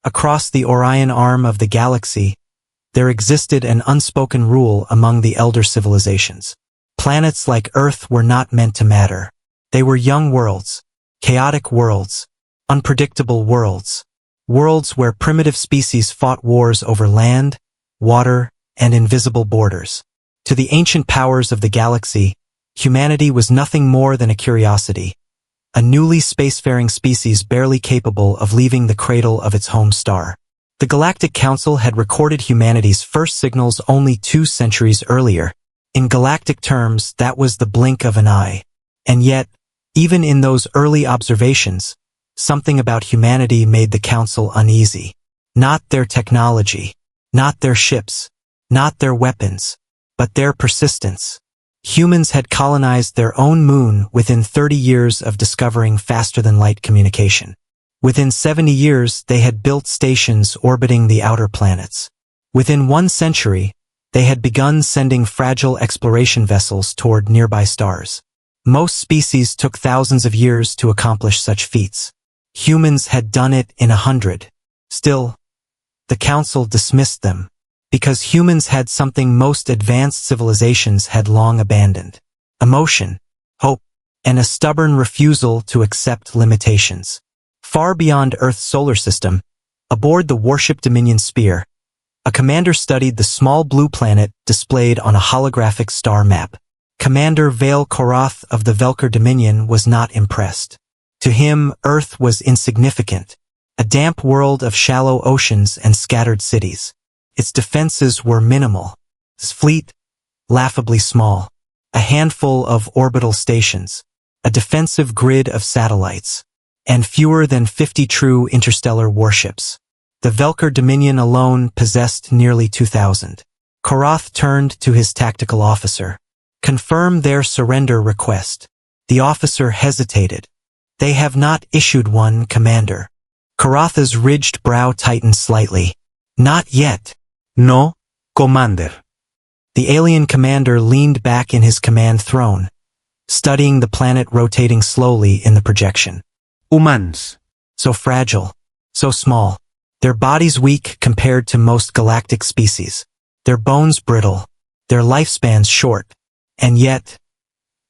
Across the Orion arm of the galaxy, there existed an unspoken rule among the elder civilizations. Planets like Earth were not meant to matter. They were young worlds, chaotic worlds, unpredictable worlds, worlds where primitive species fought wars over land, water, and invisible borders. To the ancient powers of the galaxy, humanity was nothing more than a curiosity, a newly spacefaring species barely capable of leaving the cradle of its home star. The Galactic Council had recorded humanity's first signals only 2 centuries earlier. In galactic terms, that was the blink of an eye. And yet, even in those early observations, something about humanity made the Council uneasy. Not their technology, not their ships, not their weapons, but their persistence. Humans had colonized their own moon within 30 years of discovering faster-than-light communication. Within 70 years, they had built stations orbiting the outer planets. Within 1 century, they had begun sending fragile exploration vessels toward nearby stars. Most species took thousands of years to accomplish such feats. Humans had done it in 100. Still, the Council dismissed them, because humans had something most advanced civilizations had long abandoned: emotion, hope, and a stubborn refusal to accept limitations. Far beyond Earth's solar system, aboard the warship Dominion Spear, a commander studied the small blue planet displayed on a holographic star map. Commander Vale Korath of the Velker Dominion was not impressed. To him, Earth was insignificant, a damp world of shallow oceans and scattered cities. Its defenses were minimal. Its fleet, laughably small. A handful of orbital stations, a defensive grid of satellites, and fewer than 50 true interstellar warships. The Velker Dominion alone possessed nearly 2,000. Korath turned to his tactical officer. "Confirm their surrender request." The officer hesitated. "They have not issued one, Commander." Korath's ridged brow tightened slightly. "Not yet." No, Commander. The alien commander leaned back in his command throne, studying the planet rotating slowly in the projection. Humans. So fragile, so small. Their bodies weak compared to most galactic species. Their bones brittle, their lifespans short. And yet,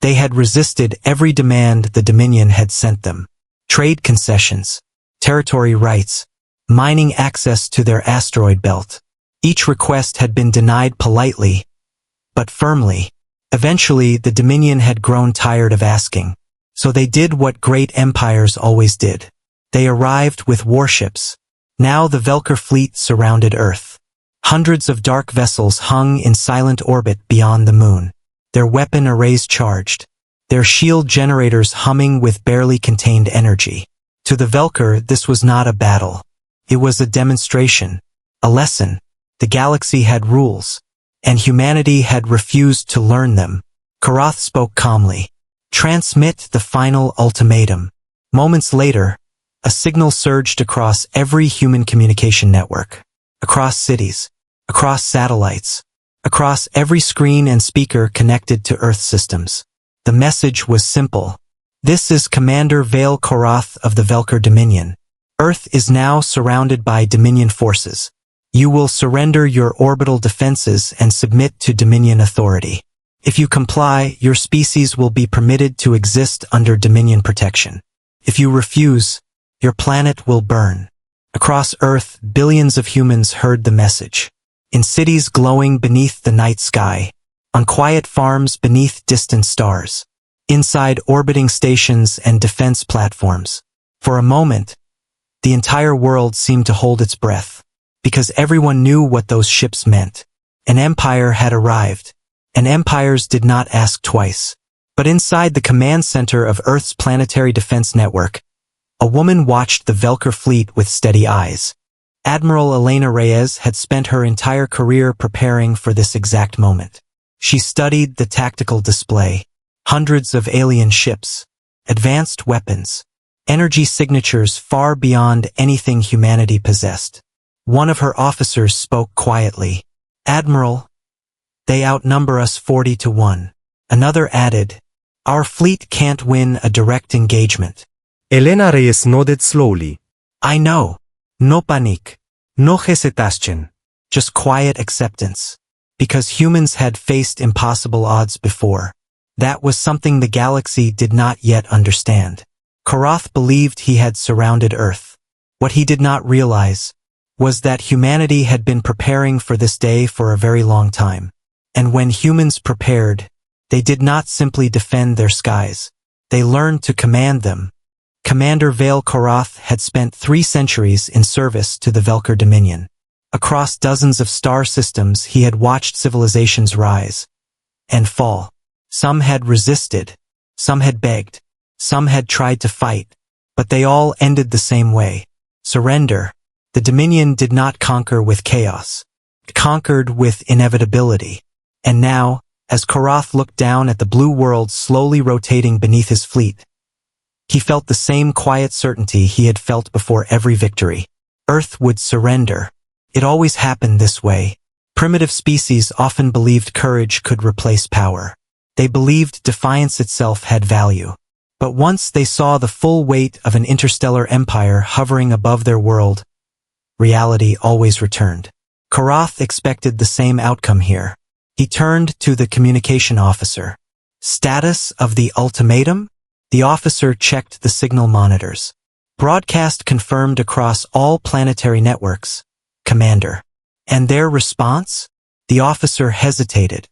they had resisted every demand the Dominion had sent them. Trade concessions, territory rights, mining access to their asteroid belt. Each request had been denied politely, but firmly. Eventually, the Dominion had grown tired of asking. So they did what great empires always did. They arrived with warships. Now the Velker fleet surrounded Earth. Hundreds of dark vessels hung in silent orbit beyond the moon, their weapon arrays charged, their shield generators humming with barely contained energy. To the Velker, this was not a battle. It was a demonstration, a lesson. The galaxy had rules, and humanity had refused to learn them. Korath spoke calmly. "Transmit the final ultimatum." Moments later, a signal surged across every human communication network, across cities, across satellites, across every screen and speaker connected to Earth systems. The message was simple. "This is Commander Vale Korath of the Velker Dominion. Earth is now surrounded by Dominion forces. You will surrender your orbital defenses and submit to Dominion authority. If you comply, your species will be permitted to exist under Dominion protection. If you refuse, your planet will burn." Across Earth, billions of humans heard the message. In cities glowing beneath the night sky, on quiet farms beneath distant stars, inside orbiting stations and defense platforms. For a moment, the entire world seemed to hold its breath, because everyone knew what those ships meant. An empire had arrived. And empires did not ask twice. But inside the command center of Earth's planetary defense network, a woman watched the Velker fleet with steady eyes. Admiral Elena Reyes had spent her entire career preparing for this exact moment. She studied the tactical display, hundreds of alien ships, advanced weapons, energy signatures far beyond anything humanity possessed. One of her officers spoke quietly. "Admiral, they outnumber us 40 to 1. Another added, "Our fleet can't win a direct engagement." Elena Reyes nodded slowly. "I know. No panik. No hesitation. Just quiet acceptance. Because humans had faced impossible odds before. That was something the galaxy did not yet understand. Karath believed he had surrounded Earth. What he did not realize was that humanity had been preparing for this day for a very long time. And when humans prepared, they did not simply defend their skies. They learned to command them. Commander Vale Karath had spent 3 centuries in service to the Velker Dominion. Across dozens of star systems he had watched civilizations rise and fall. Some had resisted, some had begged, some had tried to fight, but they all ended the same way. Surrender. The Dominion did not conquer with chaos. It conquered with inevitability. And now, as Karath looked down at the blue world slowly rotating beneath his fleet, he felt the same quiet certainty he had felt before every victory. Earth would surrender. It always happened this way. Primitive species often believed courage could replace power. They believed defiance itself had value. But once they saw the full weight of an interstellar empire hovering above their world, reality always returned. Karath expected the same outcome here. He turned to the communication officer. Status of the ultimatum? The officer checked the signal monitors. Broadcast confirmed across all planetary networks. Commander. And their response? The officer hesitated.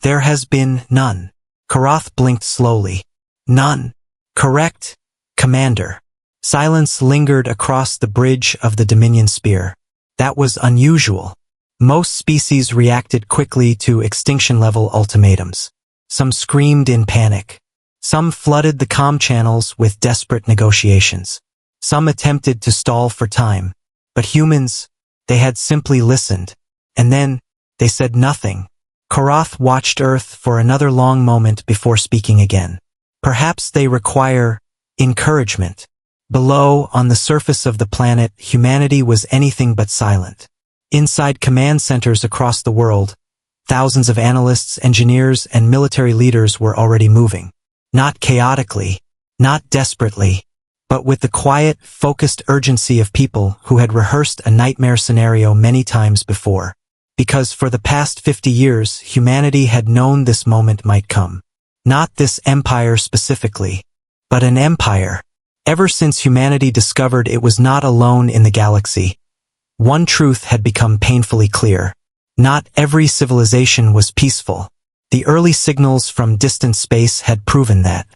There has been none. Karath blinked slowly. None. Correct, Commander. Silence lingered across the bridge of the Dominion Spear. That was unusual. Most species reacted quickly to extinction-level ultimatums. Some screamed in panic. Some flooded the comm channels with desperate negotiations. Some attempted to stall for time. But humans, they had simply listened. And then, they said nothing. Karath watched Earth for another long moment before speaking again. Perhaps they require encouragement. Below, on the surface of the planet, humanity was anything but silent. Inside command centers across the world, thousands of analysts, engineers, and military leaders were already moving. Not chaotically, not desperately, but with the quiet, focused urgency of people who had rehearsed a nightmare scenario many times before. Because for the past 50 years, humanity had known this moment might come. Not this empire specifically, but an empire. Ever since humanity discovered it was not alone in the galaxy, one truth had become painfully clear. Not every civilization was peaceful. The early signals from distant space had proven that.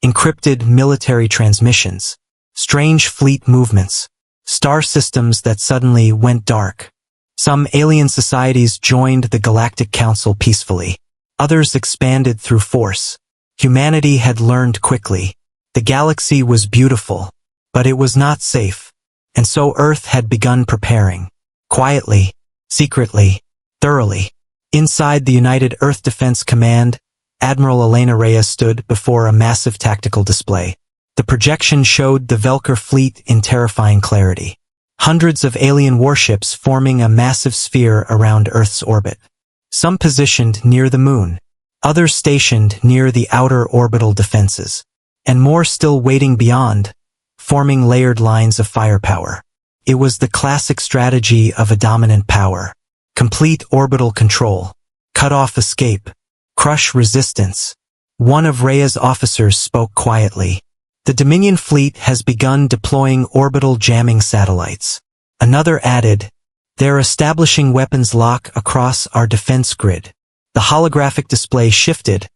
Encrypted military transmissions, strange fleet movements, star systems that suddenly went dark. Some alien societies joined the Galactic Council peacefully. Others expanded through force. Humanity had learned quickly. The galaxy was beautiful, but it was not safe. And so Earth had begun preparing. Quietly, secretly, thoroughly. Inside the United Earth Defense Command, Admiral Elena Reyes stood before a massive tactical display. The projection showed the Velker fleet in terrifying clarity. Hundreds of alien warships forming a massive sphere around Earth's orbit. Some positioned near the moon, others stationed near the outer orbital defenses, and more still waiting beyond, forming layered lines of firepower. It was the classic strategy of a dominant power. Complete orbital control, cut off escape, crush resistance. One of Rhea's officers spoke quietly. The Dominion fleet has begun deploying orbital jamming satellites. Another added, they're establishing weapons lock across our defense grid. The holographic display shifted,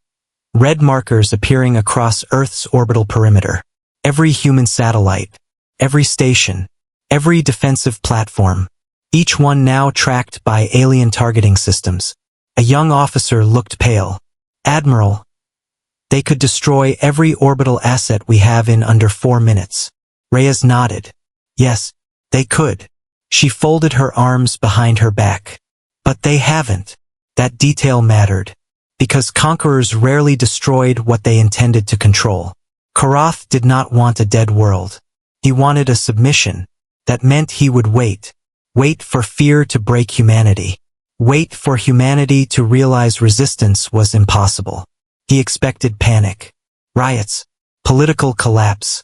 red markers appearing across Earth's orbital perimeter. Every human satellite, every station, every defensive platform, each one now tracked by alien targeting systems. A young officer looked pale. Admiral, they could destroy every orbital asset we have in under 4 minutes. Reyes nodded. Yes, they could. She folded her arms behind her back. But they haven't. That detail mattered. Because conquerors rarely destroyed what they intended to control. Karath did not want a dead world. He wanted a submission. That meant he would wait. Wait for fear to break humanity. Wait for humanity to realize resistance was impossible. He expected panic, riots, political collapse,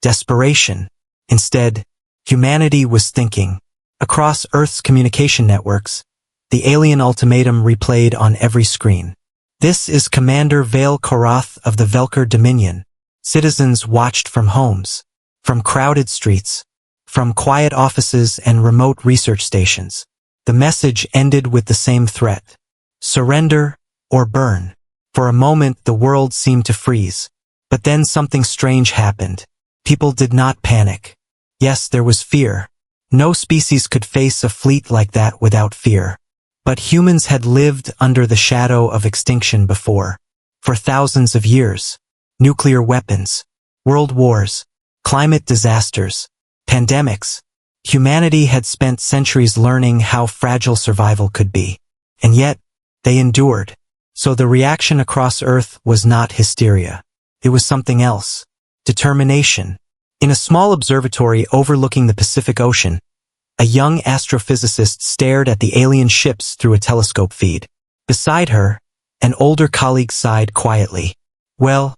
desperation. Instead, Humanity was thinking. Across Earth's communication networks, the alien ultimatum replayed on every screen. This is Commander Vale Korath of the Velker Dominion. Citizens watched from homes, from crowded streets, from quiet offices and remote research stations. The message ended with the same threat. Surrender or burn. For a moment, the world seemed to freeze. But then something strange happened. People did not panic. Yes, there was fear. No species could face a fleet like that without fear. But humans had lived under the shadow of extinction before. For thousands of years. Nuclear weapons, world wars, climate disasters, pandemics. Humanity had spent centuries learning how fragile survival could be. And yet, they endured. So the reaction across Earth was not hysteria. It was something else. Determination. In a small observatory overlooking the Pacific Ocean, a young astrophysicist stared at the alien ships through a telescope feed. Beside her, an older colleague sighed quietly. Well,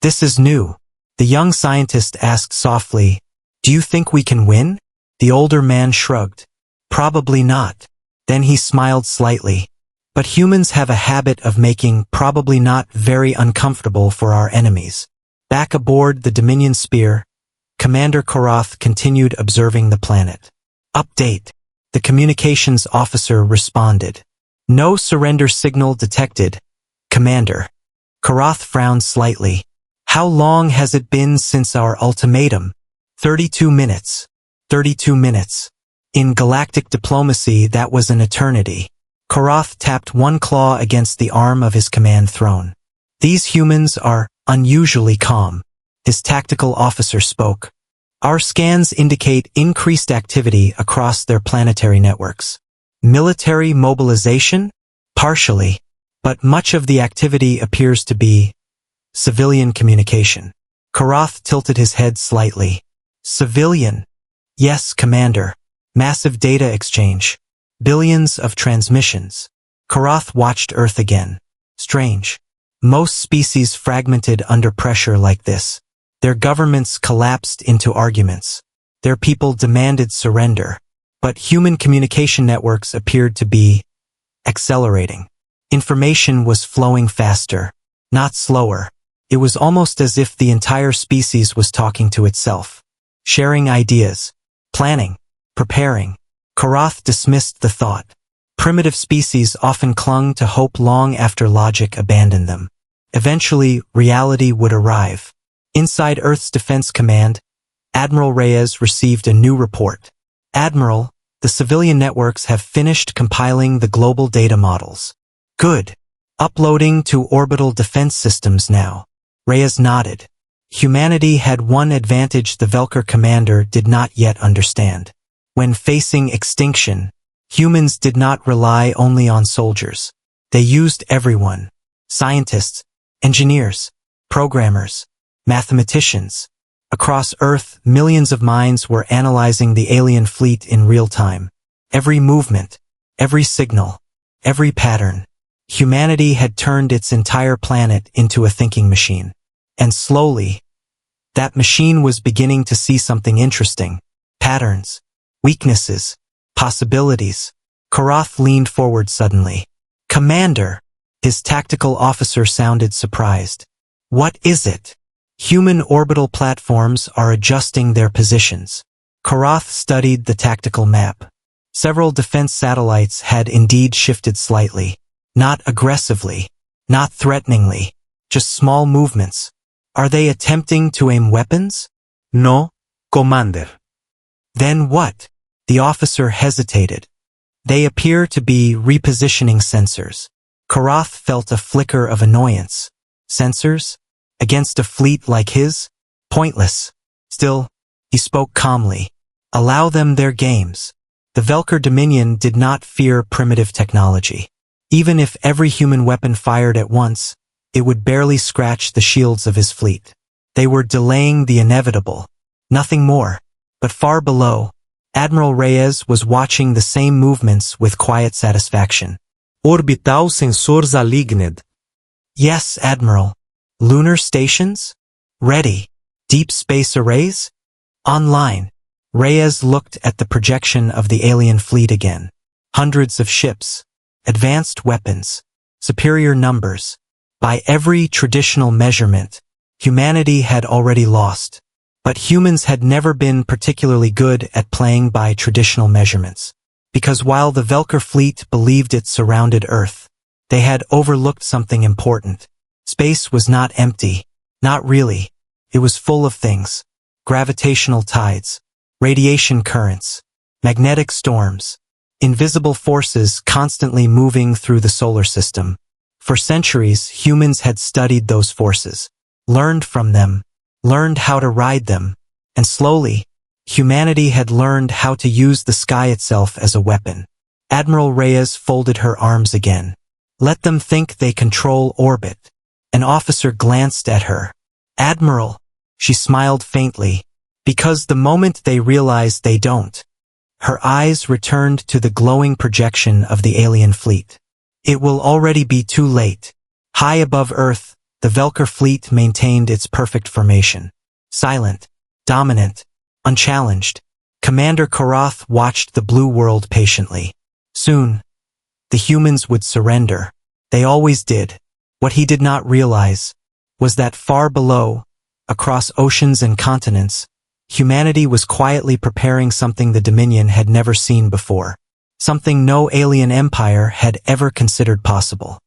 this is new. The young scientist asked softly, "Do you think we can win?" The older man shrugged. "Probably not." Then he smiled slightly. "But humans have a habit of making probably not very uncomfortable for our enemies." Back aboard the Dominion Spear, Commander Korath continued observing the planet. Update. The communications officer responded. "No surrender signal detected, Commander." Korath frowned slightly. "How long has it been since our ultimatum?" 32 minutes. 32 minutes. In galactic diplomacy, that was an eternity. Korath tapped one claw against the arm of his command throne. "These humans are unusually calm." His tactical officer spoke. "Our scans indicate increased activity across their planetary networks." Military mobilization? Partially. But much of the activity appears to be civilian communication. Korath tilted his head slightly. Civilian? Yes, Commander. Massive data exchange. Billions of transmissions. Korath watched Earth again. Strange. Most species fragmented under pressure like this. Their governments collapsed into arguments. Their people demanded surrender. But human communication networks appeared to be accelerating. Information was flowing faster, not slower. It was almost as if the entire species was talking to itself, sharing ideas, planning, preparing. Korath dismissed the thought. Primitive species often clung to hope long after logic abandoned them. Eventually, reality would arrive. Inside Earth's Defense Command, Admiral Reyes received a new report. "Admiral, the civilian networks have finished compiling the global data models." "Good. Uploading to orbital defense systems now." Reyes nodded. Humanity had one advantage the Velker commander did not yet understand. When facing extinction, humans did not rely only on soldiers. They used everyone. Scientists, engineers, programmers, mathematicians. Across Earth, millions of minds were analyzing the alien fleet in real time. Every movement, every signal, every pattern. Humanity had turned its entire planet into a thinking machine. And slowly, that machine was beginning to see something interesting. Patterns, weaknesses, possibilities. Korath leaned forward suddenly. "Commander!" His tactical officer sounded surprised. "What is it?" "Human orbital platforms are adjusting their positions." Korath studied the tactical map. Several defense satellites had indeed shifted slightly. Not aggressively, not threateningly, just small movements. "Are they attempting to aim weapons?" No, Commander. "Then what?" The officer hesitated. "They appear to be repositioning sensors." Korath felt a flicker of annoyance. Sensors? Against a fleet like his? Pointless. Still, he spoke calmly. "Allow them their games." The Velker Dominion did not fear primitive technology. Even if every human weapon fired at once, it would barely scratch the shields of his fleet. They were delaying the inevitable. Nothing more. But far below, Admiral Reyes was watching the same movements with quiet satisfaction. Orbital sensors aligned. "Yes, Admiral. Lunar stations? Ready. Deep space arrays? Online." Reyes looked at the projection of the alien fleet again. Hundreds of ships, advanced weapons, superior numbers. By every traditional measurement, humanity had already lost. But humans had never been particularly good at playing by traditional measurements. Because while the Velker fleet believed it surrounded Earth, they had overlooked something important. Space was not empty. Not really. It was full of things. Gravitational tides, radiation currents, magnetic storms, invisible forces constantly moving through the solar system. For centuries, humans had studied those forces, learned from them, learned how to ride them, and slowly, humanity had learned how to use the sky itself as a weapon. Admiral Reyes folded her arms again. Let them think they control orbit. An officer glanced at her. Admiral, she smiled faintly, because the moment they realize they don't. Her eyes returned to the glowing projection of the alien fleet. It will already be too late. High above Earth, the Velker fleet maintained its perfect formation. Silent, dominant, unchallenged. Commander Karath watched the blue world patiently. Soon, the humans would surrender. They always did. What he did not realize was that far below, across oceans and continents, humanity was quietly preparing something the Dominion had never seen before. Something no alien empire had ever considered possible.